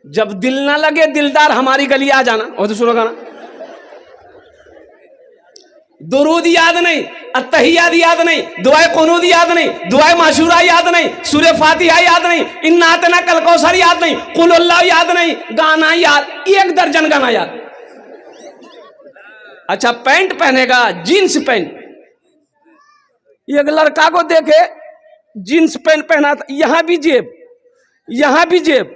जब दिल ना लगे दिलदार हमारी गली आ जाना। और तो सुनो गाना, दुरूद याद नहीं, अत्तहियात याद नहीं, दुआए कुनूद याद नहीं, दुआए माशूरा याद नहीं, सूरे फातिहा याद नहीं, इन्ना अतना कल कौसर याद नहीं, कुल अल्लाह याद नहीं, गाना याद 1 दर्जन गाना याद। अच्छा पैंट पहनेगा, जींस पैंट, एक लड़का को देखे जींस पैंट पहना था, यहां भी जेब, यहां भी जेब,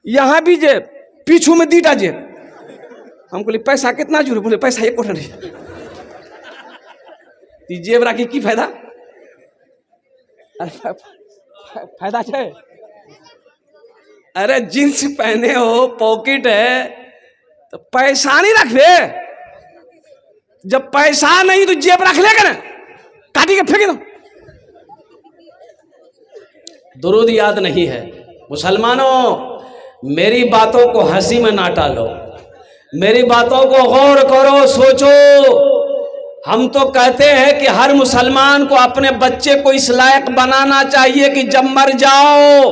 यहां भी जेब, पीछू में 2टा जेब। हम बोले पैसा कितना जरूर, बोले पैसा 1 कोटा नहीं। जेब राखी की फायदा, फायदा है। अरे जींस पहने हो, पॉकेट है, तो पैसा नहीं रखे। जब पैसा नहीं तो जेब रख लेगा ना, काटी के फेंक दो। दुरूद याद नहीं है। मुसलमानों, मेरी बातों को हंसी में ना टालो, मेरी बातों को गौर करो, सोचो। हम तो कहते हैं कि हर मुसलमान को अपने बच्चे को इस लायक बनाना चाहिए कि जब मर जाओ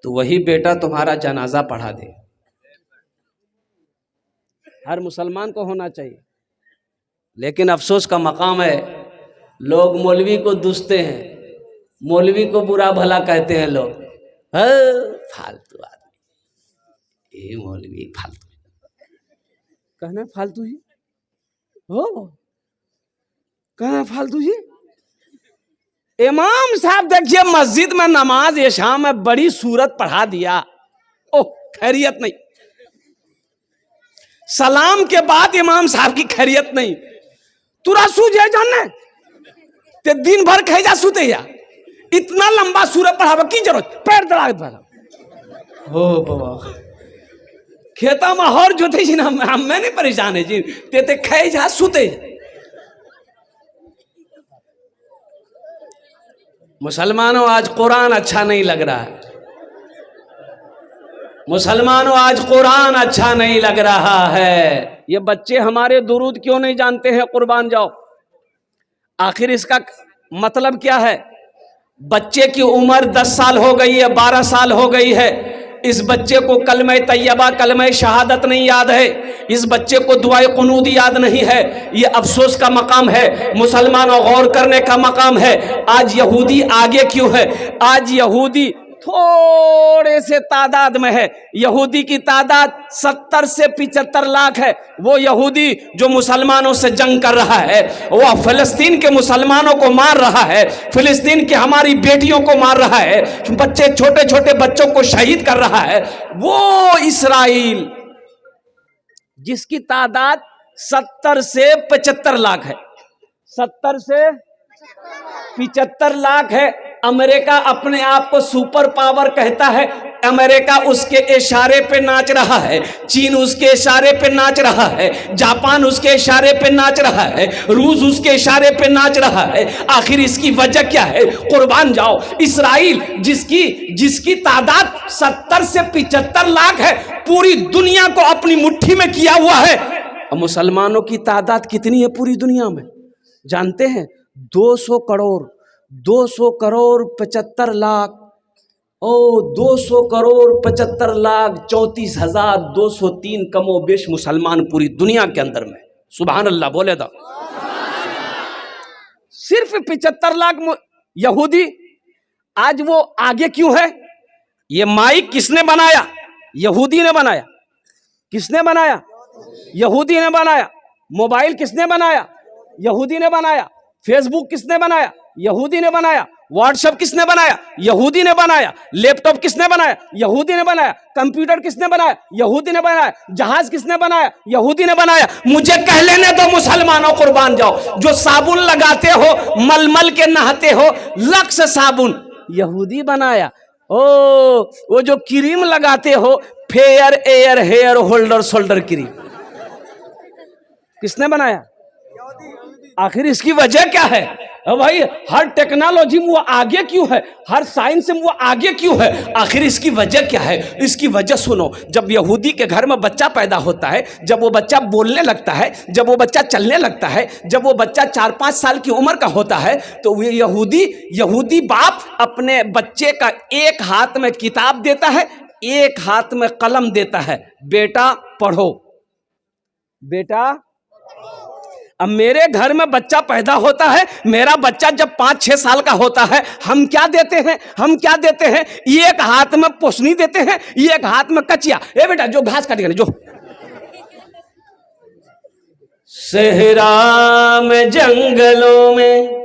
तो वही बेटा तुम्हारा जनाजा पढ़ा दे। हर मुसलमान को होना चाहिए। लेकिन अफसोस का मकाम है, लोग मौलवी को दुसते हैं, मौलवी को बुरा भला कहते हैं लोग। फालतू आदमी, ये मौलवी फालतू, कहना फालतू ही हो, कहना फालतू जी। इमाम साहब देखिए मस्जिद में नमाज इशा में बड़ी सूरत पढ़ा दिया, ओह खैरियत नहीं। सलाम के बाद इमाम साहब की खैरियत नहीं। तुरा सूझे जानने ते दिन भर खैजा सूते या, इतना लंबा सूरत पढ़ावा की जरूरत, पैर दड़ा हो बाबा खेता में हर जोते जी ना, मैं नहीं परेशान है जी, ते खैजा सूते। मुसलमानों आज कुरान अच्छा नहीं लग रहा है, मुसलमानों आज कुरान अच्छा नहीं लग रहा है। ये बच्चे हमारे दुरूद क्यों नहीं जानते हैं, कुर्बान जाओ। आखिर इसका मतलब क्या है? बच्चे की उम्र 10 साल हो गई है, 12 साल हो गई है, इस बच्चे को कलमे तैयबा कलमे शहादत नहीं याद है, इस बच्चे को दुआए कुनूद याद नहीं है। ये अफसोस का मकाम है, मुसलमानों गौर करने का मकाम है। आज यहूदी आगे क्यों है? आज यहूदी थोड़े से तादाद में है। यहूदी की तादाद 70 से 75 लाख है। वो यहूदी जो मुसलमानों से जंग कर रहा है, वो फिलिस्तीन के मुसलमानों को मार रहा है, फिलिस्तीन की हमारी बेटियों को मार रहा है, बच्चे छोटे छोटे बच्चों को शहीद कर रहा है। वो इस्राइल जिसकी तादाद 70 से 75 लाख है, 70 से 75 लाख है। अमेरिका अपने आप को सुपर पावर कहता है, अमेरिका उसके इशारे पे नाच रहा है, चीन उसके इशारे पे नाच रहा है, जापान उसके इशारे पे नाच रहा है, रूस उसके इशारे पे नाच रहा है। आखिर इसकी वजह क्या है? कुर्बान जाओ। इस्राइल जिसकी तादाद 70 से 75 लाख है, पूरी दुनिया को अपनी मुट्ठी में किया हुआ है। और मुसलमानों की तादाद कितनी है पूरी दुनिया में जानते हैं? 200 करोड़ 75 लाख, 200 करोड़ 75 लाख 34,203 कमो बेश मुसलमान पूरी दुनिया के अंदर में। सुभान अल्लाह बोले तो सिर्फ 75 लाख यहूदी। आज वो आगे क्यों है? ये माइक किसने बनाया? यहूदी ने बनाया। किसने बनाया? यहूदी ने बनाया। मोबाइल किसने बनाया? यहूदी ने बनाया। फेसबुक किसने बनाया? यहूदी ने बनाया। व्हाट्सएप किसने बनाया? यहूदी ने बनाया। लैपटॉप किसने बनाया? यहूदी ने बनाया। कंप्यूटर किसने बनाया? यहूदी ने बनाया। जहाज किसने बनाया? यहूदी ने बनाया। मुझे कह लेने दो मुसलमानों, कुर्बान जाओ। जो साबुन लगाते हो, मलमल के नहाते हो, लक्स साबुन यहूदी बनाया। वो जो क्रीम लगाते हो, fair air hair holder shoulder cream, किसने बनाया? आखिर इसकी वजह क्या है? भाई हर टेक्नोलॉजी में वो आगे क्यों है? हर साइंस में वो आगे क्यों है? आखिर इसकी वजह क्या है? इसकी वजह सुनो। जब यहूदी के घर में बच्चा पैदा होता है, जब वो बच्चा बोलने लगता है, जब वो बच्चा चलने लगता है, जब वो बच्चा 4-5 साल की उम्र का होता है, तो वो यहूदी बाप अपने बच्चे का एक हाथ में किताब देता है, एक हाथ में कलम देता है, बेटा पढ़ो, बेटा। अब मेरे घर में बच्चा पैदा होता है, मेरा बच्चा जब 5-6 साल का होता है, हम क्या देते हैं, हम क्या देते हैं? एक हाथ में पोसनी देते हैं, एक हाथ में कचिया। ए बेटा जो घास काट जो। सहरा में जंगलों में,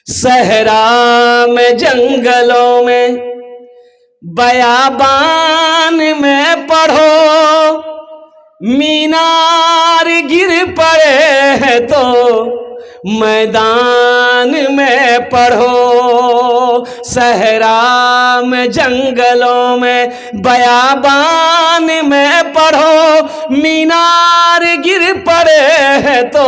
सहरा में जंगलों में, बयाबान में पढ़ो, मीनार गिर पड़े हैं तो मैदान में पढ़ो। सहरा में जंगलों में, बयाबान में पढ़ो, मीनार गिर पड़े हैं तो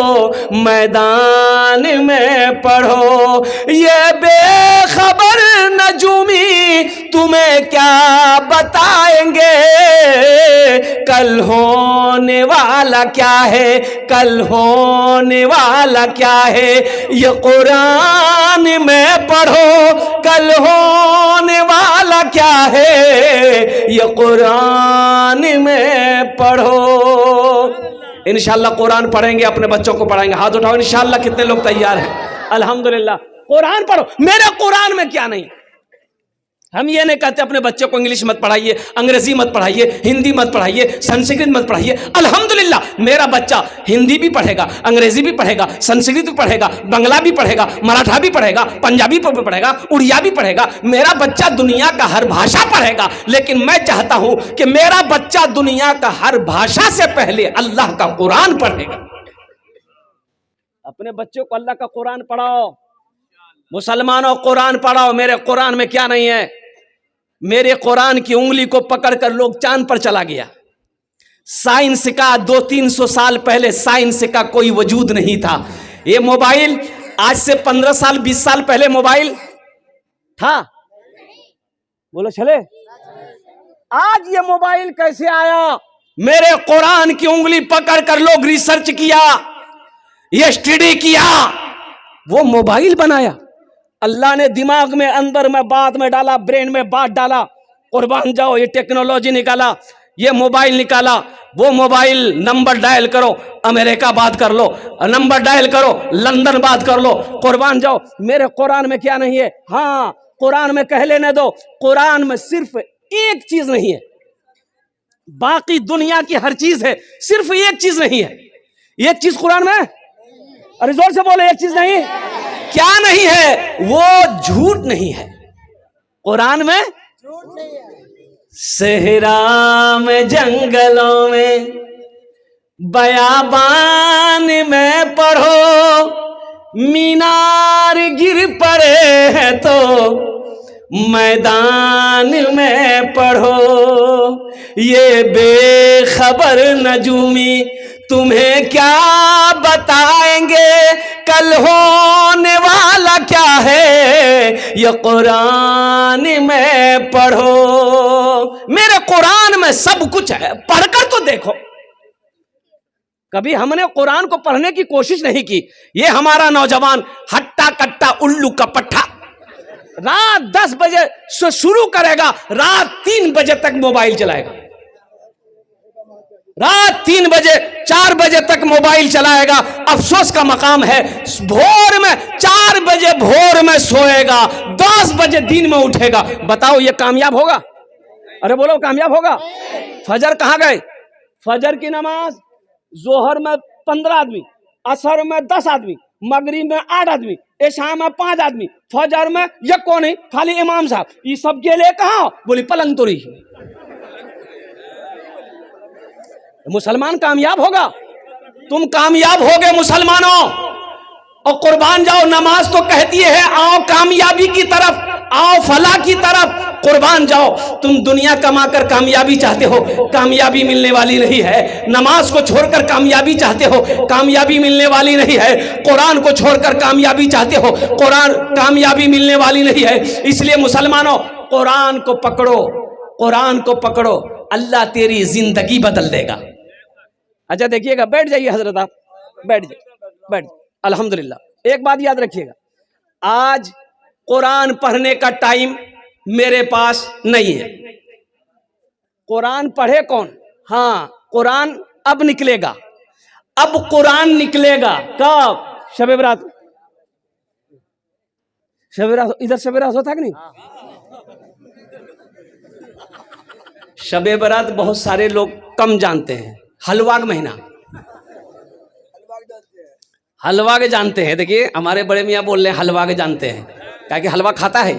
मैदान में पढ़ो। ये बेखबर नजूमी तुम्हें क्या बताएंगे, कल होने वाला क्या है, कल होने वाला क्या है। ये कुरान में पढ़ो, कल होने वाला क्या है, ये कुरान में पढ़ो। इंशाअल्लाह कुरान पढ़ेंगे, अपने बच्चों को पढ़ाएंगे। हाथ उठाओ इंशाअल्लाह। कितने लोग तैयार हैं? अल्हम्दुलिल्लाह। कुरान पढ़ो। मेरे कुरान में क्या नहीं? हम ये नहीं कहते अपने बच्चों को इंग्लिश मत पढ़ाइए, अंग्रेजी मत पढ़ाइए, हिंदी मत पढ़ाइए, संस्कृत मत पढ़ाइए। अल्हम्दुलिल्लाह मेरा बच्चा हिंदी भी पढ़ेगा, अंग्रेजी भी पढ़ेगा, संस्कृत भी पढ़ेगा, बंगला भी पढ़ेगा, मराठा भी पढ़ेगा, पंजाबी भी पढ़ेगा, उड़िया भी पढ़ेगा। मेरा बच्चा दुनिया का हर भाषा पढ़ेगा। लेकिन मैं चाहता हूं कि मेरा बच्चा दुनिया का हर भाषा से पहले अल्लाह का कुरान पढ़ेगा। अपने बच्चों को अल्लाह का कुरान पढ़ाओ। मुसलमानों कुरान पढ़ाओ। मेरे कुरान में क्या नहीं है? मेरे कुरान की उंगली को पकड़कर लोग चांद पर चला गया। साइंस का 200-300 साल पहले साइंस का कोई वजूद नहीं था। ये मोबाइल आज से 15 साल 20 साल पहले मोबाइल था? बोलो चले। आज ये मोबाइल कैसे आया? मेरे कुरान की उंगली पकड़कर लोग रिसर्च किया, ये स्टडी किया, वो मोबाइल बनाया। अल्लाह ने दिमाग में, अंदर में, बात में डाला, ब्रेन में बात डाला। कुर्बान जाओ, ये टेक्नोलॉजी निकाला, ये मोबाइल निकाला। वो मोबाइल नंबर डायल करो, अमेरिका बात कर लो, नंबर डायल करो, लंदन बात कर लो। कुर्बान जाओ, मेरे कुरान में क्या नहीं है? हाँ, कुरान में कह लेने दो, कुरान में सिर्फ एक चीज नहीं है, बाकी दुनिया की हर चीज है, सिर्फ एक चीज नहीं है। एक चीज कुरान में, अरे जोर से बोलो, एक चीज नहीं। क्या नहीं है? वो झूठ नहीं है। कुरान में झूठ नहीं है। सहरा में जंगलों में, बयाबान में पढ़ो, मीनार गिर पड़े हैं तो मैदान में पढ़ो। ये बेखबर नजूमी तुम्हें क्या बताएंगे, कल होने वाला क्या है, ये कुरान में पढ़ो। मेरे कुरान में सब कुछ है, पढ़कर तो देखो। कभी हमने कुरान को पढ़ने की कोशिश नहीं की। ये हमारा नौजवान हट्टा कट्टा उल्लू का पट्टा रात 10 बजे से शुरू करेगा, रात 3 बजे तक मोबाइल चलाएगा, रात 3 बजे 4 बजे तक मोबाइल चलाएगा। अफसोस का मकाम है, भोर में 4 बजे भोर में सोएगा, 10 बजे दिन में उठेगा। बताओ ये कामयाब होगा? अरे बोलो कामयाब होगा? फजर कहाँ गए? फजर की नमाज जोहर में 15 आदमी, असर में 10 आदमी, मगरिब में 8 आदमी, इशा में 5 आदमी, फजर में ये कौन है? खाली इमाम साहब। ये सब गेले कहाँ? बोली पलंग तोड़ी। मुसलमान कामयाब होगा? तुम कामयाब होगे मुसलमानों। और कुर्बान जाओ, नमाज तो कहती है आओ कामयाबी की तरफ, आओ फलाह की तरफ। कुर्बान जाओ, तुम दुनिया कमाकर कामयाबी चाहते हो, कामयाबी मिलने वाली नहीं है। नमाज को छोड़कर कामयाबी चाहते हो, कामयाबी मिलने वाली नहीं है। कुरान को छोड़कर कामयाबी चाहते हो, कुरान कामयाबी मिलने वाली नहीं है। इसलिए मुसलमानों कुरान को पकड़ो, कुरान को पकड़ो, अल्लाह तेरी जिंदगी बदल देगा। अच्छा देखिएगा, बैठ जाइए हजरत, आप बैठ जाइए, बैठ। अल्हम्दुलिल्लाह एक बात याद रखिएगा, आज कुरान पढ़ने का टाइम मेरे पास नहीं है। कुरान पढ़े कौन? हाँ, कुरान अब निकलेगा, अब कुरान निकलेगा कब? शब बरात। शब बरात इधर शब बरात होता कि नहीं? शब बरात बहुत सारे लोग कम जानते हैं। हलवाग महीना, हलवाग जानते हैं। देखिए हमारे बड़े मियाँ बोल रहे हैं हलवाग जानते हैं, क्या कि हलवा खाता है।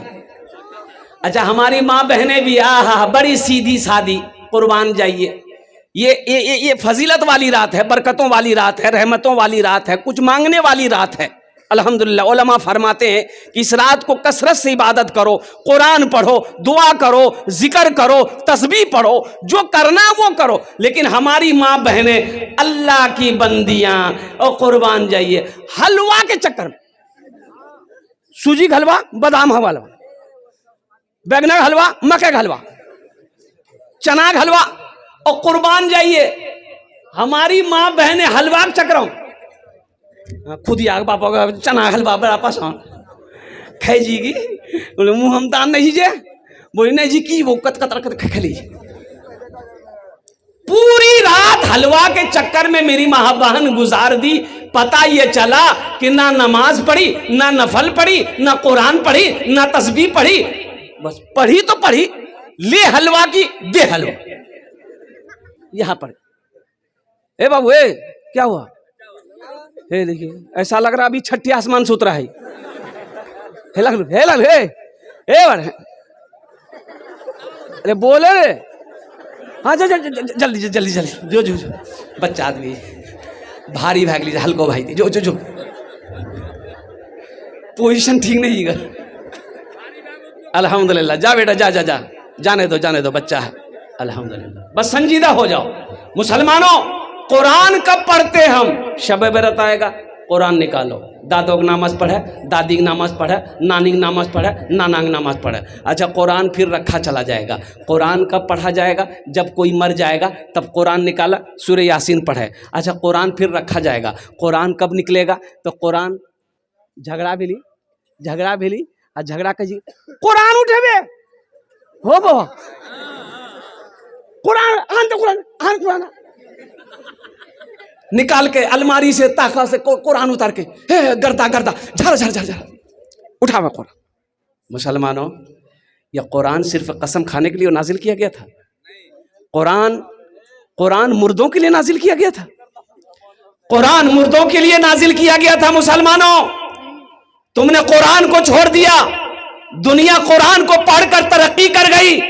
अच्छा, हमारी माँ बहनें भी आहा बड़ी सीधी सादी, कुर्बान जाइए। ये फजीलत वाली रात है, बरकतों वाली रात है, रहमतों वाली रात है, कुछ मांगने वाली रात है। अल्हम्दुलिल्लाह उलमा फरमाते हैं कि इस रात को कसरत से इबादत करो, कुरान पढ़ो, दुआ करो, जिक्र करो, तस्बीह पढ़ो, जो करना वो करो। लेकिन हमारी माँ बहनें अल्लाह की बंदियां और कुर्बान जाइए हलवा के चक्कर में। सूजी का हलवा, बादाम का हलवा, बैंगन का हलवा, मक्के का हलवा, चना का हलवा और कुर्बान जाइए। हमारी माँ बहनें हलवा के चक्रों खुद ही आग पापा का चना हलवा बड़ा पसंद खाई जीगी, बोले मुँह हम दान नहीं जे, बोले नहीं जी की वो कत खा लीजिए। पूरी रात हलवा के चक्कर में मेरी माँ बहन गुजार दी। पता ये चला कि ना नमाज पढ़ी, ना नफल पढ़ी, ना कुरान पढ़ी, ना तस्बीह पढ़ी, बस पढ़ी तो पढ़ी, ले हलवा की दे हलवा। यहां पर ए बाबू ए क्या हुआ? हे देखिए ऐसा लग रहा अभी छठी आसमान से उतरा है। हे लग अरे बोले रे, हाँ जल्दी जल्दी जो बच्चा आदमी भारी भाग लीजिए, हल्को भाई थी जो पोजीशन ठीक नहीं है। अल्हम्दुलिल्लाह, जा बेटा जा जा जा जाने दो बच्चा है। अल्हम्दुलिल्लाह, बस संजीदा हो जाओ। मुसलमानों, कुरान कब पढ़ते हम? शब बरात आएगा, कुरान निकालो। दादों की नमाज पढ़े, दादी की नमाज पढ़े, नानी की नमाज पढ़े, नाना की नमाज पढ़े। अच्छा, कुरान फिर रखा चला जाएगा। कुरान कब पढ़ा जाएगा? जब कोई मर जाएगा तब कुरान निकाला, सूरह यासीन पढ़े। अच्छा, कुरान फिर रखा जाएगा। कुरान कब निकलेगा? तो कुरान झगड़ा भी ली और झगड़ा कर कुरान उठे बे हो बो कुरान निकाल के अलमारी से ताका से कुरान उतार के गर्दा झर उठा कुरान। मुसलमानों, यह कुरान सिर्फ कसम खाने के लिए नाजिल किया गया था? कुरान मुर्दों के लिए नाजिल किया गया था? कुरान मुर्दों के लिए नाजिल किया गया था। मुसलमानों, तुमने कुरान को छोड़ दिया। दुनिया कुरान को पढ़कर तरक्की कर गई,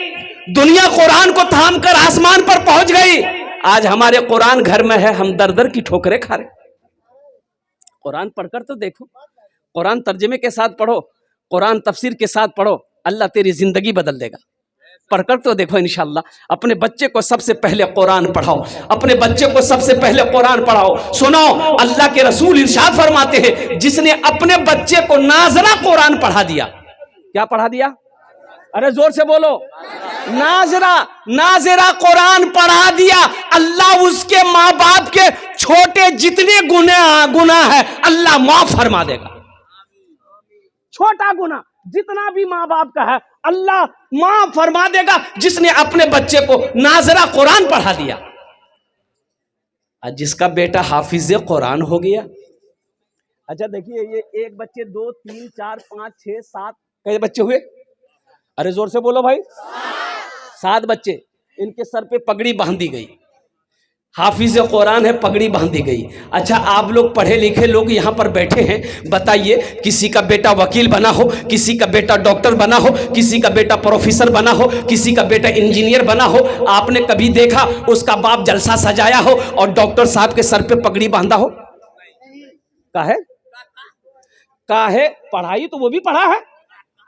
दुनिया कुरान को थामकर आसमान पर पहुंच गई। आज हमारे कुरान घर में है, हम दर दर की ठोकरें खा रहे। कुरान पढ़कर तो देखो, कुरान तर्जुमे के साथ पढ़ो, कुरान तफसीर के साथ पढ़ो, अल्लाह तेरी जिंदगी बदल देगा। पढ़कर तो देखो इंशाअल्लाह। अपने बच्चे को सबसे पहले कुरान पढ़ाओ, अपने बच्चे को सबसे पहले कुरान पढ़ाओ। सुनो, अल्लाह के रसूल इरशाद फरमाते हैं, जिसने अपने बच्चे को नाजरा कुरान पढ़ा दिया। क्या पढ़ा दिया? अरे जोर से बोलो, नाजरा कुरान पढ़ा दिया, अल्लाह उसके माँ बाप के छोटे जितने गुनाह है अल्लाह माफ फरमा देगा। छोटा गुनाह जितना भी माँ बाप का है अल्लाह माफ फरमा देगा, जिसने अपने बच्चे को नाजरा कुरान पढ़ा दिया। जिसका बेटा हाफिज कुरान हो गया। अच्छा देखिए, ये एक बच्चे, 2 3 4 5 6 7 कई बच्चे हुए? अरे जोर से बोलो भाई, 7 बच्चे। इनके सर पे पगड़ी बांधी गई, हाफिज कुरान है, पगड़ी बांधी गई। अच्छा, आप लोग पढ़े लिखे लोग यहाँ पर बैठे हैं, बताइए, किसी का बेटा वकील बना हो, किसी का बेटा डॉक्टर बना हो, किसी का बेटा प्रोफेसर बना हो, किसी का बेटा इंजीनियर बना हो, आपने कभी देखा उसका बाप जलसा सजाया हो और डॉक्टर साहब के सर पे पगड़ी बांधा हो? काहे? पढ़ाई तो वो भी पढ़ा है,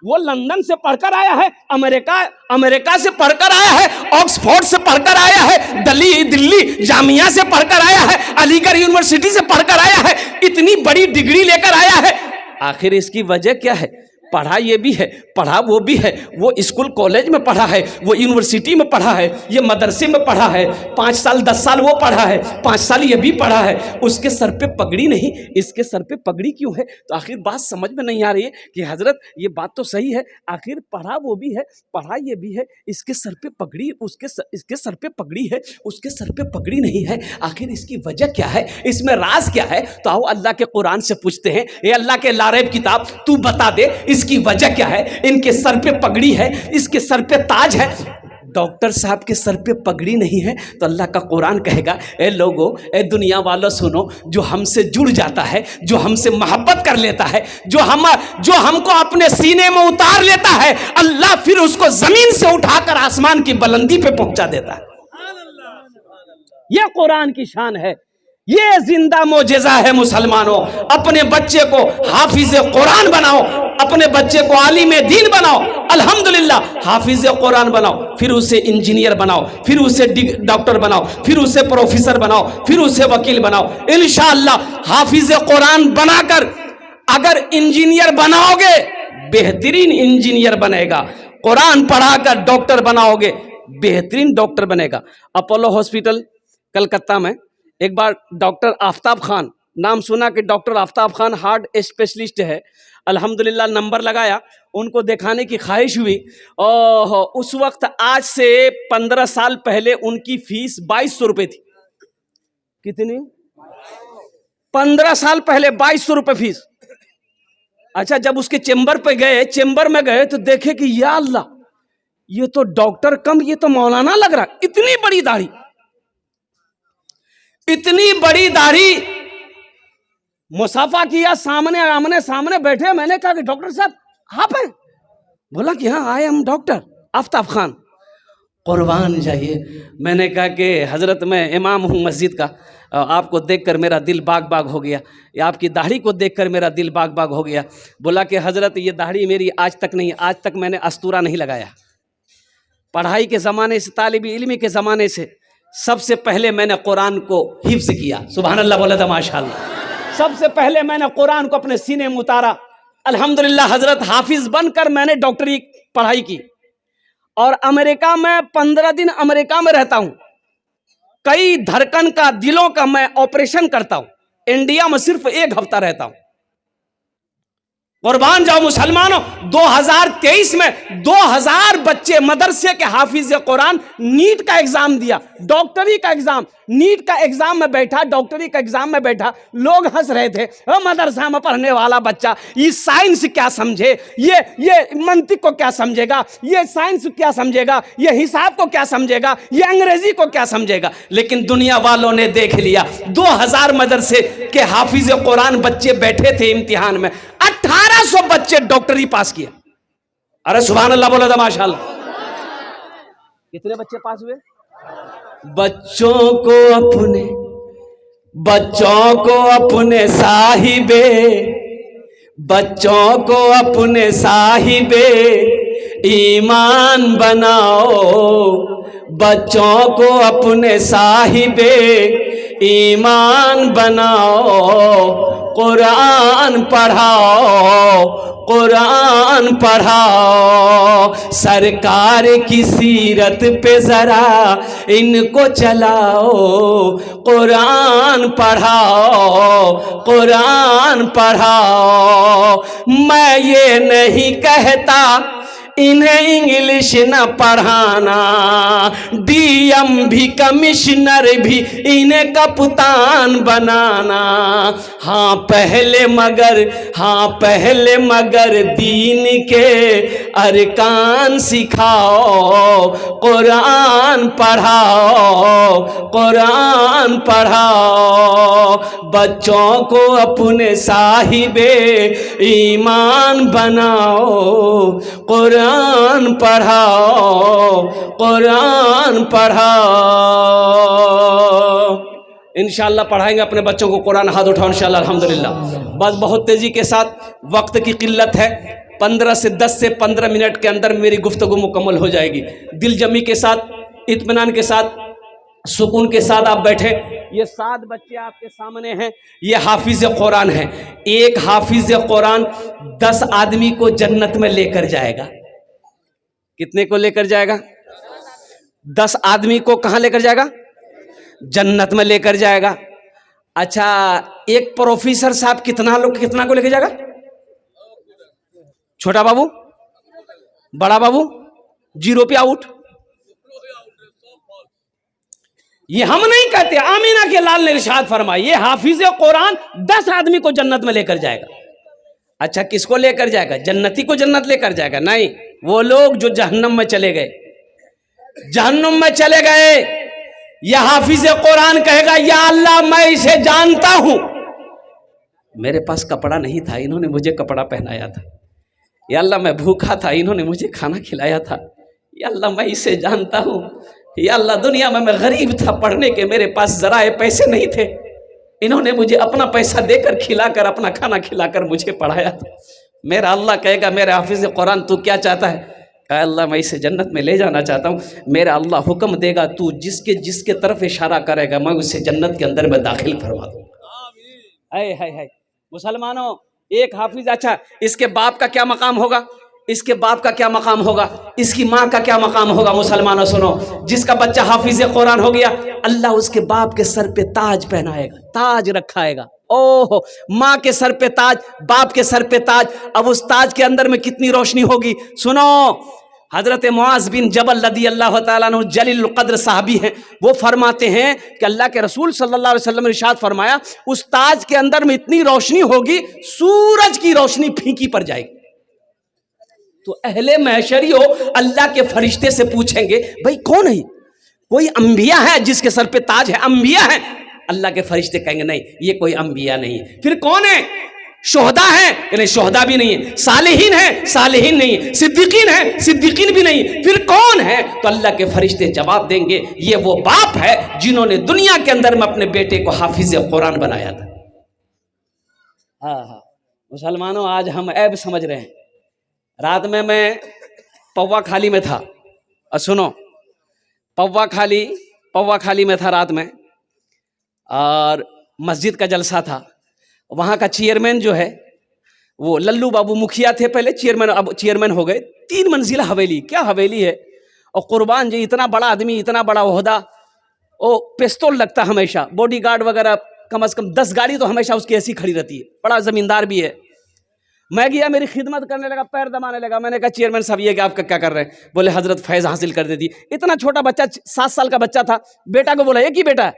वो लंदन से पढ़कर आया है, अमेरिका से पढ़कर आया है, ऑक्सफोर्ड से पढ़कर आया है, दिल्ली जामिया से पढ़कर आया है, अलीगढ़ यूनिवर्सिटी से पढ़कर आया है, इतनी बड़ी डिग्री लेकर आया है। आखिर इसकी वजह क्या है? पढ़ा ये भी है, पढ़ा वो भी है, वो स्कूल कॉलेज में पढ़ा है, वो यूनिवर्सिटी में पढ़ा है, ये मदरसे में पढ़ा है, 5 साल 10 साल वो पढ़ा है, 5 साल ये भी पढ़ा है, उसके सर पे पगड़ी नहीं, इसके सर पे पगड़ी क्यों है? तो आखिर बात समझ में नहीं आ रही है कि हजरत ये बात तो सही है, आखिर पढ़ा वो भी है, पढ़ा ये भी है, इसके सर पे पगड़ी, इसके सर पे पगड़ी है, उसके सर पे पगड़ी नहीं है, आखिर इसकी वजह क्या है, इसमें राज क्या है? तो आओ अल्लाह के कुरान से पूछते हैं, ये अल्लाह के लारेब किताब, तू बता दे इसकी वजह क्या है? इनके सर पे पगड़ी है, इसके सर पे ताज है, डॉक्टर साहब के सर पे पगड़ी नहीं है। तो अल्लाह का कुरान कहेगा, ए लोगों, ए दुनिया वालों सुनो, जो हमसे जुड़ जाता है, जो हमसे मोहब्बत कर लेता है, जो हमको अपने सीने में उतार लेता है, अल्लाह फिर उसको जमीन से उठाकर आसमान की बुलंदी पे पहुंचा देता है। यह कुरान की शान है, ये जिंदा मोजेजा है। मुसलमानों, अपने बच्चे को हाफिज कुरान बनाओ, अपने बच्चे को आलिम दीन बनाओ, अल्हम्दुलिल्लाह हाफिज कुरान बनाओ, फिर उसे इंजीनियर बनाओ, फिर उसे डॉक्टर बनाओ, फिर उसे प्रोफेसर बनाओ, फिर उसे वकील बनाओ। इंशाअल्लाह हाफिज कुरान बनाकर अगर इंजीनियर बनाओगे, बेहतरीन इंजीनियर बनेगा। कुरान पढ़ाकर डॉक्टर बनाओगे, बेहतरीन डॉक्टर बनेगा। अपोलो हॉस्पिटल कलकत्ता में एक बार डॉक्टर आफ्ताब खान, नाम सुना कि doctor Aftab Khan heart specialist है, अल्हम्दुलिल्लाह नंबर लगाया, उनको दिखाने की ख्वाहिश हुई। और उस वक्त आज से 15 साल पहले उनकी फीस 2200 रुपये थी। कितनी? 15 साल पहले 2200 रुपये फीस। अच्छा, जब उसके चेंबर में गए तो देखे कि या अल्लाह, ये तो डॉक्टर कम, ये तो मौलाना लग रहा, इतनी बड़ी दाढ़ी, इतनी बड़ी दाढ़ी। मुसाफा किया, आमने सामने बैठे। मैंने कहा कि डॉक्टर साहब आप हैं? बोला कि हाँ, I am doctor Aftab Khan. कुर्बान जाइए। मैंने कहा कि हजरत मैं इमाम हूँ मस्जिद का, आपको देखकर मेरा दिल बाग बाग हो गया, या आपकी दाढ़ी को देखकर मेरा दिल बाग बाग हो गया। बोला कि हजरत ये दाढ़ी मेरी आज तक नहीं, आज तक मैंने अस्तूरा नहीं लगाया। पढ़ाई के ज़माने से, तालिब इल्मी के ज़माने से सबसे पहले मैंने कुरान को हिफ्ज़ किया। सुभान अल्लाह बोला था, माशाअल्लाह। सबसे पहले मैंने कुरान को अपने सीने में उतारा। अल्हम्दुलिल्लाह हजरत हाफिज बनकर मैंने डॉक्टरी पढ़ाई की। और अमेरिका में 15 दिन अमेरिका में रहता हूं। कई धड़कन का, दिलों का मैं ऑपरेशन करता हूं। इंडिया में सिर्फ 1 हफ्ता रहता हूं। कुर्बान जाओ मुसलमानों, 2023 में 2000 बच्चे मदरसे के हाफिज कुरान नीट का एग्जाम दिया, डॉक्टरी का एग्जाम, नीट का एग्जाम में बैठा, डॉक्टरी का एग्जाम में बैठा। लोग हंस रहे थे, मदरसा में पढ़ने वाला बच्चा ये साइंस क्या समझे, ये मंतिक को क्या समझेगा, ये साइंस क्या समझेगा, ये हिसाब को क्या समझेगा, ये अंग्रेजी को क्या समझेगा। लेकिन दुनिया वालों ने देख लिया, 2000 मदरसे के हाफिज कुरान बच्चे बैठे थे इम्तिहान में, 1800 बच्चे डॉक्टरी पास किया। अरे सुभान अल्लाह बोला था, माशाअल्लाह। कितने बच्चे पास हुए? बच्चों को अपने साहिबे ईमान बनाओ, बच्चों को अपने साहिबे ईमान बनाओ, कुरान पढ़ाओ, सरकार की सीरत पे जरा इनको चलाओ, कुरान पढ़ाओ। मैं ये नहीं कहता इन्हें इंग्लिश न पढ़ाना, डीएम भी कमिश्नर भी इन्हें कप्तान बनाना। हाँ पहले मगर दीन के अरकान सिखाओ, कुरान पढ़ाओ, बच्चों को अपने साहिबे ईमान बनाओ, कुरान पढ़ाओ। इंशाअल्लाह पढ़ाएंगे अपने बच्चों को कुरान। हाथ उठाओ इंशाअल्लाह। अल्हम्दुलिल्लाह। बस बहुत तेज़ी के साथ, वक्त की किल्लत है, 10 से 15 मिनट के अंदर मेरी गुफ्तगू मुकम्मल हो जाएगी। दिल जमी के साथ, इत्मीनान के साथ, सुकून के साथ आप बैठे। ये 7 बच्चे आपके सामने हैं, ये हाफिज कुरान है। एक हाफिज कुरान 10 आदमी को जन्नत में लेकर जाएगा। कितने को लेकर जाएगा? 10 आदमी को कहां लेकर जाएगा? जन्नत में लेकर जाएगा। अच्छा, एक प्रोफेसर साहब कितना को लेकर जाएगा? छोटा बाबू, बड़ा बाबू, 0 पे आउट। ये हम नहीं कहते, आमीना के लाल ने इरशाद फरमाया, ये हाफिज कुरान 10 आदमी को जन्नत में लेकर जाएगा। अच्छा, किसको लेकर जाएगा? जन्नती को जन्नत लेकर जाएगा? नहीं, वो लोग जो जहन्नम में चले गए, जहन्नम में चले गए, यह हाफिज कुरान कहेगा, या अल्लाह मैं इसे जानता हूं, मेरे पास कपड़ा नहीं था, इन्होंने मुझे कपड़ा पहनाया था। या अल्लाह मैं भूखा था, इन्होंने मुझे खाना खिलाया था। या अल्लाह मैं इसे जानता हूं। या अल्लाह दुनिया में मैं गरीब था, पढ़ने के मेरे पास जराए पैसे नहीं थे, इन्होंने मुझे अपना पैसा देकर खिलाकर, अपना खाना खिलाकर मुझे पढ़ाया था। मेरा अल्लाह कहेगा, मेरे हाफिज कुरान तू क्या चाहता है? अल्लाह मैं इसे जन्नत में ले जाना चाहता हूँ। मेरा अल्लाह हुक्म देगा, तू जिसके तरफ इशारा करेगा मैं उसे जन्नत के अंदर में दाखिल करवा दूंगा। है मुसलमानों, एक हाफिज, अच्छा इसके बाप का क्या मकाम होगा? इसके बाप का क्या मकाम होगा? इसकी माँ का क्या मकाम होगा? मुसलमानों सुनो, जिसका बच्चा हाफिज कुरान हो गया, अल्लाह उसके बाप के सर पे ताज पहनाएगा, ताज रखाएगा। ओहो, माँ के सर पे ताज, बाप के सर पे ताज। अब उस ताज के अंदर में कितनी रोशनी होगी? सुनो, हजरत मुआज बिन जबल रदी अल्लाह ताला अन्हु जलील कद्र साहबी हैं, वो फरमाते हैं कि अल्लाह के रसूल सल्लल्लाहु अलैहि वसल्लम ने इरशाद फरमाया, उस ताज के अंदर में इतनी रोशनी होगी, सूरज की रोशनी फीकी पड़ जाएगी। तो अहले महशरियो अल्लाह के फरिश्ते से पूछेंगे, भाई कौन है? कोई अंबिया है जिसके सर पे ताज है? अंबिया है? अल्लाह के फरिश्ते कहेंगे नहीं, ये कोई अंबिया नहीं है। फिर कौन है? शोहदा है? नहीं, शोहदा भी नहीं है। सालिहीन है? सालिहीन नहीं है। सिद्दीकीन है? सिद्दीकीन भी नहीं। फिर कौन है? तो अल्लाह के फरिश्ते जवाब देंगे, ये वो बाप है जिन्होंने दुनिया के अंदर में अपने बेटे को हाफिज कुरान बनाया था। हाँ, मुसलमानों, आज हम ऐब समझ रहे हैं। रात में मैं पौवा खाली में था, और सुनो, पौवा खाली में था रात में, और मस्जिद का जलसा था। वहाँ का चेयरमैन जो है, वो लल्लू बाबू मुखिया थे पहले, चेयरमैन, अब चेयरमैन हो गए। 3 मंजिला हवेली, क्या हवेली है, और कुर्बान जी इतना बड़ा आदमी, इतना बड़ा ओहदा, वो पिस्तौल लगता हमेशा, बॉडीगार्ड वगैरह कम से कम 10 गाड़ी तो हमेशा उसकी ऐसी खड़ी रहती है, बड़ा जमींदार भी है। मैं गया, मेरी खिदमत करने लगा, पैर दबाने लगा। मैंने कहा, चेयरमैन साहब ये कि आप क्या कर रहे हैं? बोले, हजरत फैज़ हासिल कर देती। इतना छोटा बच्चा, 7 साल का बच्चा था। बेटा को बोला, एक ही बेटा है,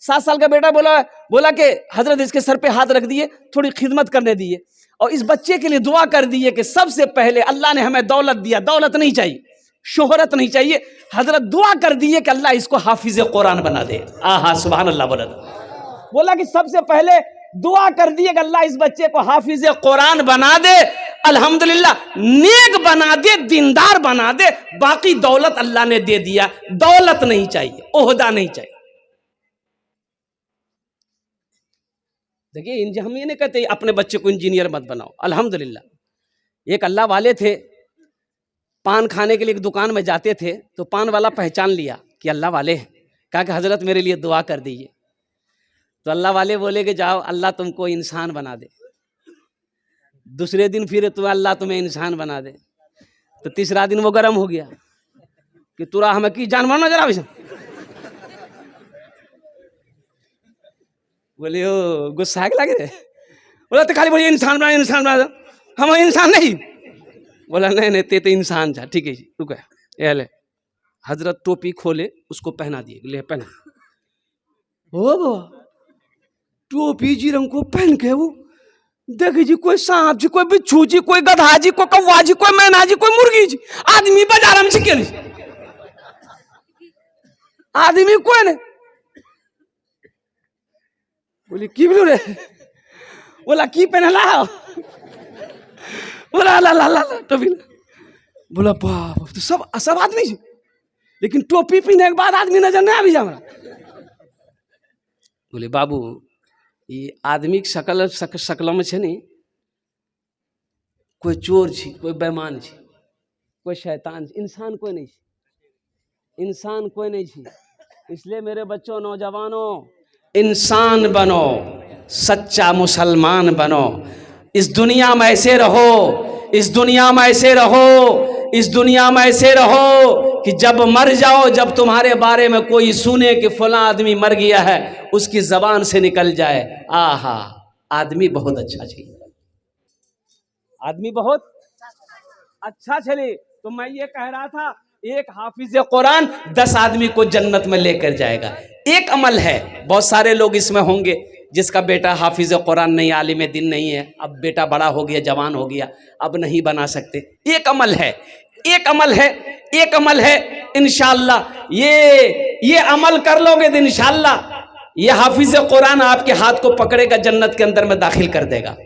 7 साल का बेटा, बोला कि हजरत इसके सर पे हाथ रख दिए, थोड़ी खिदमत करने दिए, और इस बच्चे के लिए दुआ कर दिए कि सबसे पहले अल्लाह ने हमें दौलत दिया, दौलत नहीं चाहिए, शोहरत नहीं चाहिए। हजरत दुआ कर दिए कि अल्लाह इसको हाफिज कुरान बना दे। आहा, सुभान अल्लाह। बोला कि सबसे पहले दुआ कर दिए कि अल्लाह इस बच्चे को हाफिज कुरान बना दे, अल्हम्दुलिल्लाह, नेक बना दे, दीनदार बना दे। बाकी दौलत अल्लाह ने दे दिया, दौलत नहीं चाहिए, ओहदा नहीं चाहिए। देखिए, हम ये नहीं कहते अपने बच्चे को इंजीनियर मत बनाओ, अल्हम्दुलिल्लाह। एक अल्लाह वाले थे, पान खाने के लिए एक दुकान में जाते थे, तो पान वाला पहचान लिया कि अल्लाह वाले हैं। कहा कि हजरत मेरे लिए दुआ कर दीजिए। तो अल्लाह वाले बोले कि जाओ, अल्लाह तुमको इंसान बना दे। दूसरे दिन फिर तो अल्लाह तुम्हें इंसान बना दे। तो तीसरा दिन वो गर्म हो गया कि तुरा हमें की जानवर नजर आवे। बोले, ओ गुस्सा लगे। बोला, तो खाली बोलिए इंसान बना, इंसान बना दो, हम इंसान नहीं। बोला, नहीं ते तो इंसान था, ठीक है जी, रुक गया। ले हजरत टोपी खोले, उसको पहना दिए, ले पहना। ओ टोपी जी रंग को पहन के वो देखी जी, कोई सांप जी, कोई बिच्छू जी, कोई गधा जी, कोई कौवा जी, कोई मैना जी, कोई मुर्गी जी। आदमी बाजार में सिके आदमी कोई नहीं। बोली, की बोलो रे? बोला, की पहनला? बोला, ला ला ला टोपी। बोला, बाप, तो सब आदमी जी, लेकिन टोपी पहनने के बाद आदमी नजर नहीं आवी जा। बोले, बाबू, ये आदमी के शकल में छे नहीं, कोई चोर छी, कोई बेईमान छी, कोई शैतान छी, इंसान कोई नहीं छी, इंसान कोई नहीं छी। इसलिए मेरे बच्चों, नौजवानों, इंसान बनो, सच्चा मुसलमान बनो। इस दुनिया में ऐसे रहो, इस दुनिया में ऐसे रहो, इस दुनिया में ऐसे रहो कि जब मर जाओ, जब तुम्हारे बारे में कोई सुने कि फलां आदमी मर गया है, उसकी जबान से निकल जाए, आहा आदमी बहुत अच्छा चाहिए, आदमी बहुत अच्छा चले। तो मैं ये कह रहा था, एक हाफिज कुरान 10 आदमी को जन्नत में लेकर जाएगा। एक अमल है, बहुत सारे लोग इसमें होंगे जिसका बेटा हाफिज कुरान नहीं, आलिम दिन नहीं है, अब बेटा बड़ा हो गया, जवान हो गया, अब नहीं बना सकते। एक अमल है, एक अमल है, एक अमल है, इंशाअल्लाह ये अमल कर लोगे तो इंशाअल्लाह ये हाफिज कुरान आपके हाथ को पकड़ेगा, जन्नत के अंदर में दाखिल कर देगा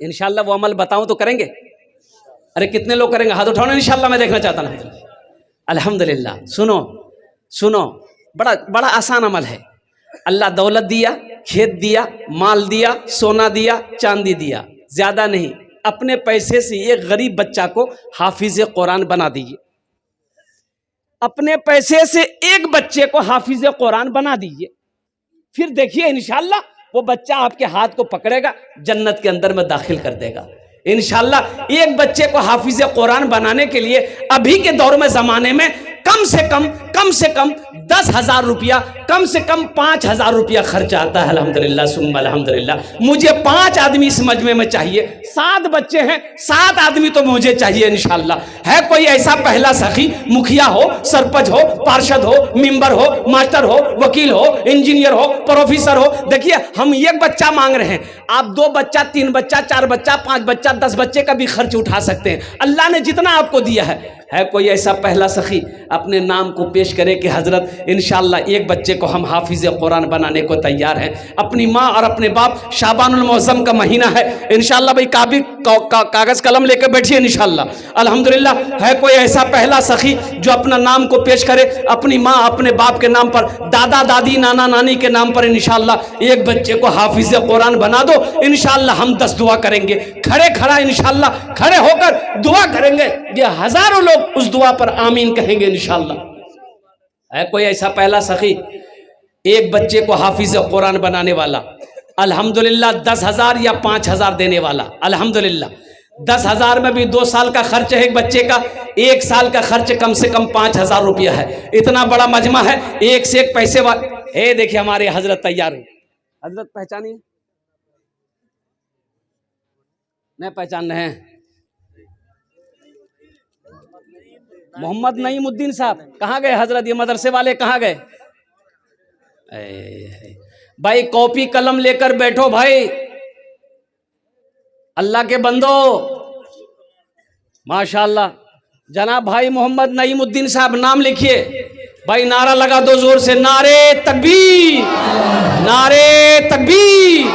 इंशाअल्लाह। वो अमल बताऊं तो करेंगे? अरे कितने लोग करेंगे? हाथ उठाओ ना, इंशाअल्लाह मैं देखना चाहता हूं। अल्हम्दुलिल्लाह। सुनो सुनो, बड़ा बड़ा आसान अमल है। अल्लाह दौलत दिया, खेत दिया, माल दिया, सोना दिया, चांदी दिया, ज्यादा नहीं, अपने पैसे से एक गरीब बच्चा को हाफिज कुरान बना दीजिए। अपने पैसे से एक बच्चे को हाफिज कुरान बना दीजिए, फिर देखिए इंशाअल्लाह वो बच्चा आपके हाथ को पकड़ेगा, जन्नत के अंदर में दाखिल कर देगा इंशाअल्लाह। एक बच्चे को हाफिज कुरान बनाने के लिए अभी के दौर में, जमाने में कम से कम 10,000 रुपया, कम से कम 5,000 रुपया खर्च आता है। अल्हम्दुलिल्लाह सुम्मा अल्हम्दुलिल्लाह। मुझे 5 आदमी इस मजमे में चाहिए, 7 बच्चे हैं, 7 आदमी तो मुझे चाहिए इंशाअल्लाह। है कोई ऐसा पहला सखी, मुखिया हो, सरपंच हो, पार्षद हो, मेंबर हो, मास्टर हो, वकील हो, इंजीनियर हो, प्रोफेसर हो? देखिए हम एक बच्चा मांग रहे हैं, आप 2 बच्चा, 3 बच्चा, 4 बच्चा, 5 बच्चा, 10 बच्चे का भी खर्च उठा सकते हैं, अल्लाह ने जितना आपको दिया है। कोई ऐसा पहला सखी अपने नाम को पेश करे कि हजरत इंशाअल्लाह एक बच्चे को हम हाफिज कुरान बनाने को तैयार हैं। अपनी माँ और अपने बाप, शाबानुल मुअज़्ज़म का महीना है इंशाअल्लाह, भाई कागज कलम लेकर बैठिए इंशाअल्लाह। अल्हम्दुलिल्लाह। है कोई ऐसा पहला सखी जो अपना नाम को पेश करे, अपनी माँ अपने बाप के नाम पर, दादा दादी नाना नानी के नाम पर इंशाअल्लाह एक बच्चे को हाफिज कुरान बना दो इंशाअल्लाह। हम 10 दुआ करेंगे, खड़ा इंशाअल्लाह, खड़े होकर दुआ करेंगे, ये हजारों लोग उस दुआ पर आमीन कहेंगे इंशाअल्लाह। है कोई ऐसा पहला सखी एक बच्चे को हाफिज कुरान बनाने वाला? अल्हम्दुलिल्लाह। 10,000 या 5,000 देने वाला? अल्हम्दुलिल्लाह। 10,000 में भी 2 साल का खर्च है एक बच्चे का, 1 साल का खर्च कम से कम 5,000 रुपया है। इतना बड़ा मजमा है, एक से एक पैसे वाले। देखिए हमारे हजरत तैयार है। हजरत पहचानिए, नहीं पहचान रहे हैं? मोहम्मद नईमुद्दीन साहब कहाँ गए हजरत? ये मदरसे वाले कहाँ गए? भाई कॉपी कलम लेकर बैठो भाई, अल्लाह के बंदो, माशाअल्लाह। जनाब भाई मोहम्मद नईमुद्दीन साहब, नाम लिखिए भाई, नारा लगा दो जोर से, नारे तकबीर, नारे तकबीर।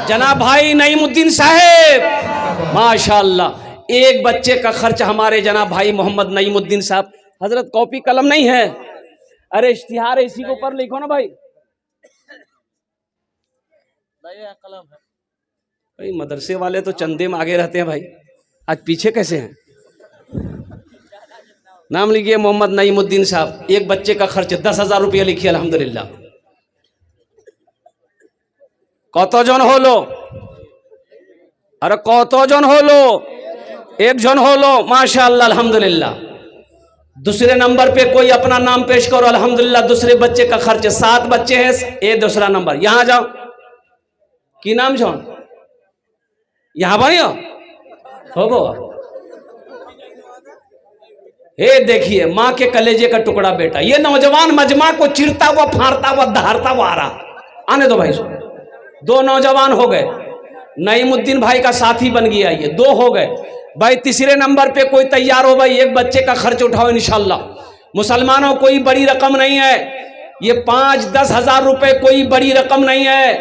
जनाब भाई नईमुद्दीन साहब माशाअल्लाह। एक बच्चे का खर्च हमारे जनाब भाई मोहम्मद नईमुद्दीन साहब। हजरत कॉपी कलम नहीं है? अरे इश्तिहार इसी के ऊपर लिखो ना भाई। कलम है भाई, मदरसे वाले तो चंदे में आगे रहते हैं भाई, आज पीछे कैसे हैं? नाम लिखिए मोहम्मद नईमुद्दीन साहब। एक बच्चे का खर्च 10,000 रुपया लिखिए अल्हम्दुलिल्लाह। कतजन हलो? अरे कतजन हलो? एक जन होलो माशाअल्लाह अल्हम्दुलिल्लाह। दूसरे नंबर पे कोई अपना नाम पेश करो अल्हम्दुलिल्लाह। दूसरे बच्चे का खर्च, 7 बच्चे हैं, ये दूसरा नंबर। यहां जाओ, की नाम छो? यहां बनियो हो। हे देखिए माँ के कलेजे का टुकड़ा बेटा, ये नौजवान मजमा को चिरता हुआ, फाड़ता हुआ, दहाड़ता हुआ आ रहा। आने दो भाई। 2 नौजवान हो गए, नईमुद्दीन भाई का साथी बन गया, ये 2 हो गए भाई। तीसरे नंबर पे कोई तैयार हो भाई, एक बच्चे का खर्च उठाओ इंशाअल्लाह। मुसलमानों कोई बड़ी रकम नहीं है, ये 5-10 हजार रुपए कोई बड़ी रकम नहीं है।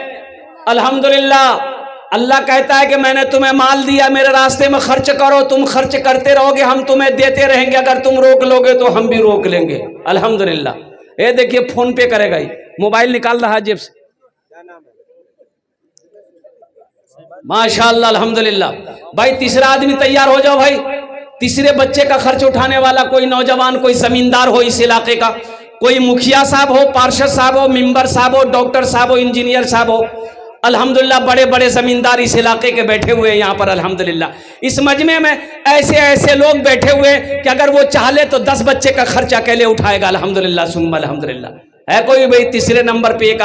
अल्हम्दुलिल्लाह। अल्लाह कहता है कि मैंने तुम्हें माल दिया, मेरे रास्ते में खर्च करो, तुम खर्च करते रहोगे, हम तुम्हें देते रहेंगे, अगर तुम रोक लोगे तो हम भी रोक लेंगे। अल्हम्दुलिल्लाह। ये देखिए फोन पे करेगा, ही मोबाइल निकाल रहा है जेब से, माशाअल्लाह अल्हम्दुलिल्लाह। भाई तीसरा आदमी तैयार हो जाओ भाई। तीसरे बच्चे का खर्च उठाने वाला कोई नौजवान, कोई जमींदार हो इस इलाके का, कोई मुखिया साहब हो, पार्षद साहब हो, मेंबर साहब हो, डॉक्टर साहब हो, इंजीनियर साहब हो, अल्हम्दुलिल्लाह बड़े बड़े जमींदार इस इलाके के बैठे हुए हैं यहाँ पर अल्हम्दुलिल्लाह। इस मजमे में ऐसे ऐसे लोग बैठे हुए कि अगर वो चाहे तो 10 बच्चे का खर्च अकेले उठाएगा अल्हम्दुलिल्लाह सुम्मा अल्हम्दुलिल्लाह। है कोई भाई तीसरे नंबर पे एक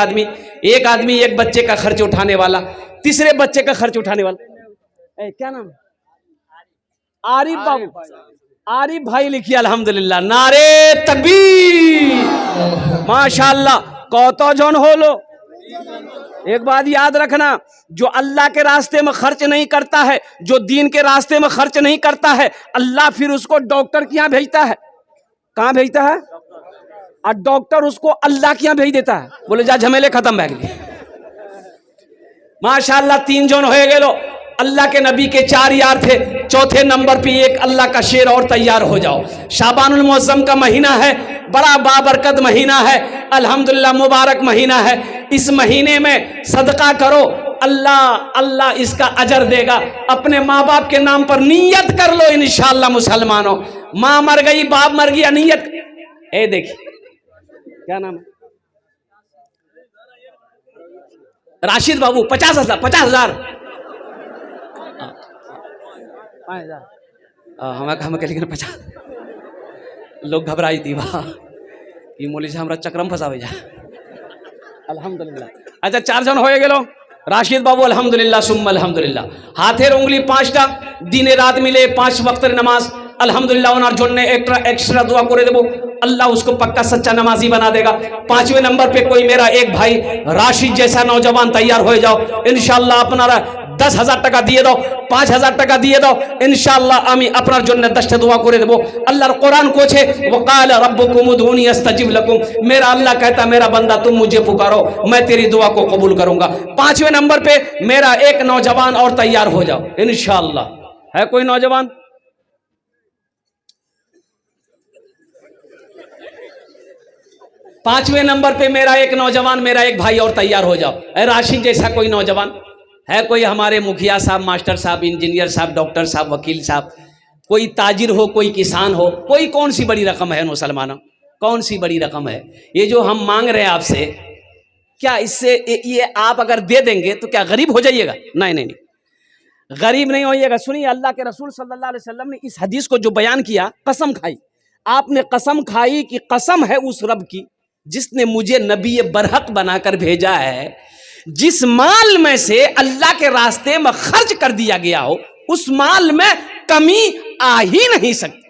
आदमी एक बच्चे का खर्च उठाने वाला, तीसरे बच्चे का खर्च उठाने वाला, क्या नाम? आरिफ बाबू, आरिफ भाई लिखिए अल्हम्दुलिल्लाह। नारे तकबीर माशाअल्लाह। कौतो जन हो लो। एक बात याद रखना, जो अल्लाह के रास्ते में खर्च नहीं करता है, जो दीन के रास्ते में खर्च नहीं करता है, अल्लाह फिर उसको डॉक्टर के यहाँ भेजता है। कहाँ भेजता है? और डॉक्टर उसको अल्लाह के यहाँ भेज देता है। बोले जा झमेले खत्म बैग लिए। माशाअल्लाह 3 जन हो गए लो। अल्लाह के नबी के 4 यार थे, चौथे नंबर पे एक अल्लाह का शेर और तैयार हो जाओ। शाबानुल मुअज्जम का महीना है, बड़ा बाबरकत महीना है अल्हम्दुलिल्लाह, मुबारक महीना है। इस महीने में सदका करो, अल्लाह अल्लाह इसका अजर देगा। अपने माँ बाप के नाम पर नियत कर लो इंशाअल्लाह मुसलमानों। माँ मर गई, बाप मर गया, नियत। ए देखिए क्या नाम है? राशिद बाबू 50,000 50,000 हम कह लेकिन 50 लोग घबराई थी वाह कि मोली से हमरा चक्रम फंसावे जा अल्हम्दुलिल्लाह। अच्छा 4 जन हो गेलो। राशिद बाबू अल्हम्दुलिल्लाह सुम्मा अल्हम्दुलिल्लाह। हाथेर उंगली 5टा, दिन रात मिले 5 वक्त नमाज अल्हम्दुलिल्लाह। ओनार जोन्ने एक्स्ट्रा दुआ करे देबो, अल्लाह उसको पक्का सच्चा नमाजी बना देगा। 5वें नंबर पे कोई मेरा एक भाई राशिद जैसा नौजवान तैयार हो जाओ इंशाअल्लाह। अपना 10,000 टाका दिए दो, 5,000 टाका दिए दो इंशाअल्लाह। आमी अपना जोन्ने 10टा दुआ करे देबो। अल्लाह कुरान को छे वकाल रब्बुकुम उदूनी अस्तजिब लकुम। मेरा अल्लाह कहता मेरा बंदा तुम मुझे पुकारो, मैं तेरी दुआ को कबूल करूंगा। 5वें नंबर पे मेरा एक नौजवान और तैयार हो जाओ इंशाअल्लाह। है कोई नौजवान? पांचवें नंबर पे मेरा एक नौजवान, मेरा एक भाई और तैयार हो जाओ। राशिद जैसा कोई नौजवान है? कोई हमारे मुखिया साहब, मास्टर साहब, इंजीनियर साहब, डॉक्टर साहब, वकील साहब, कोई ताजिर हो, कोई किसान हो, कोई कौन सी बड़ी रकम है मुसलमानों? कौन सी बड़ी रकम है? ये जो हम मांग रहे हैं आपसे, क्या इससे ये आप अगर दे देंगे तो क्या गरीब हो जाइएगा? नहीं नहीं नहीं, गरीब नहीं होइएगा। सुनिए, अल्लाह के रसूल सल्लल्लाहु अलैहि वसल्लम ने इस हदीस को जो बयान किया, कसम खाई, आपने कसम खाई कि कसम है उस रब की जिसने मुझे नबी बरहक बनाकर भेजा है, जिस माल में से अल्लाह के रास्ते में खर्च कर दिया गया हो उस माल में कमी आ ही नहीं सकती।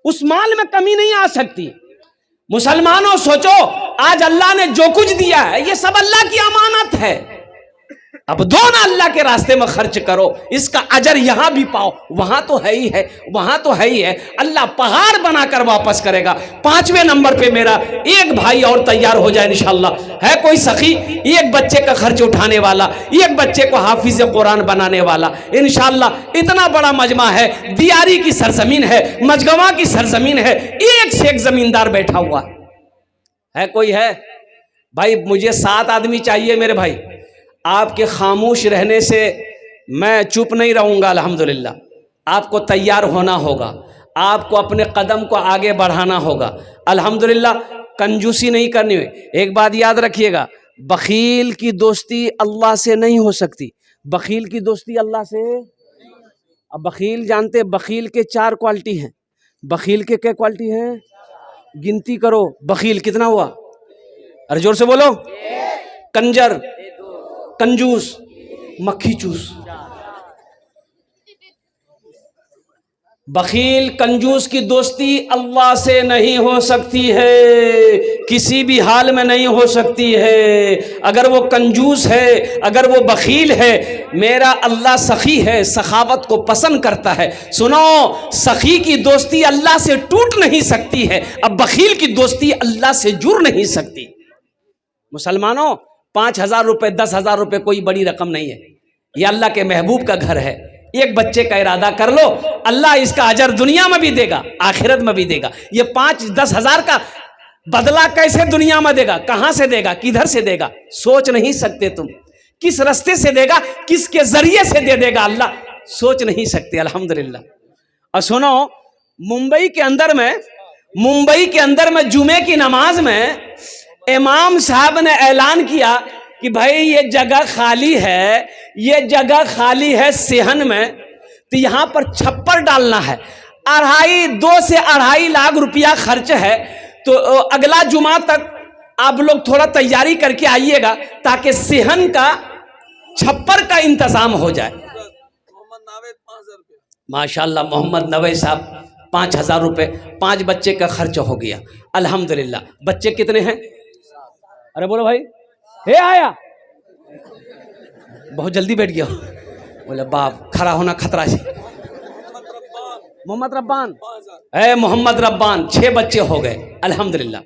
उस माल में कमी नहीं आ सकती। मुसलमानों सोचो, आज अल्लाह ने जो कुछ दिया है ये सब अल्लाह की अमानत है। अब दो ना, अल्लाह के रास्ते में खर्च करो, इसका अजर यहां भी पाओ, वहां तो है ही है, वहां तो है ही है। अल्लाह पहाड़ बनाकर वापस करेगा। 5वें नंबर पे मेरा एक भाई और तैयार हो जाए इंशाअल्लाह। है कोई सखी एक बच्चे का खर्च उठाने वाला, एक बच्चे को हाफिज कुरान बनाने वाला इंशाअल्लाह। इतना बड़ा मजमा है, दियारी की सरजमीन है, मजगवा की सरजमीन है, एक से एक जमींदार बैठा हुआ है। कोई है भाई? मुझे 7 आदमी चाहिए मेरे भाई। आपके खामोश रहने से मैं चुप नहीं रहूँगा अल्हम्दुलिल्लाह। आपको तैयार होना होगा, आपको अपने कदम को आगे बढ़ाना होगा अल्हम्दुलिल्लाह। कंजूसी नहीं करनी है। एक बात याद रखिएगा, बखील की दोस्ती अल्लाह से नहीं हो सकती। बखील की दोस्ती अल्लाह से, अब बखील जानते, बखील के 4 क्वालिटी हैं। बखील के क्या क्वालिटी हैं? गिनती करो, बखील कितना हुआ? अरे जोर से बोलो। कंजर, कंजूस, मक्खी चूस। बखील कंजूस की दोस्ती अल्लाह से नहीं हो सकती है, किसी भी हाल में नहीं हो सकती है। अगर वो कंजूस है, अगर वो बखील है, मेरा अल्लाह सखी है, सखावत को पसंद करता है। सुनो, सखी की दोस्ती अल्लाह से टूट नहीं सकती है, अब बखील की दोस्ती अल्लाह से जुड़ नहीं सकती। मुसलमानों, 5,000 रुपये, 10,000 रुपये कोई बड़ी रकम नहीं है। ये अल्लाह के महबूब का घर है। एक बच्चे का इरादा कर लो, अल्लाह इसका अजर दुनिया में भी देगा, आखिरत में भी देगा। ये 5-10 हज़ार का बदला कैसे दुनिया में देगा? कहां से देगा? किधर से देगा? सोच नहीं सकते तुम। किस रास्ते से देगा, किसके जरिए से दे देगा अल्लाह, सोच नहीं सकते अल्हम्दुलिल्लाह। और सुनो, मुंबई के अंदर में मुंबई के अंदर में जुमे की नमाज में इमाम साहब ने ऐलान किया कि भाई ये जगह खाली है, ये जगह खाली है सेहन में, तो यहाँ पर छप्पर डालना है, 2 से 2.5 लाख रुपया खर्च है। तो अगला जुमा तक आप लोग थोड़ा तैयारी करके आइएगा ताकि सेहन का छप्पर का इंतजाम हो जाए। माशाल्लाह मोहम्मद नवे साहब 5,000 रुपये, 5 बच्चे का खर्च हो गया अल्हम्दुलिल्लाह। बच्चे कितने हैं? अरे बोलो भाई, हे आया, बहुत जल्दी बैठ गया। बोले बाप, खड़ा होना खतरा से। मोहम्मद रब्बान, मोहम्मद रब्बान 6 बच्चे हो गए अल्हम्दुलिल्लाह।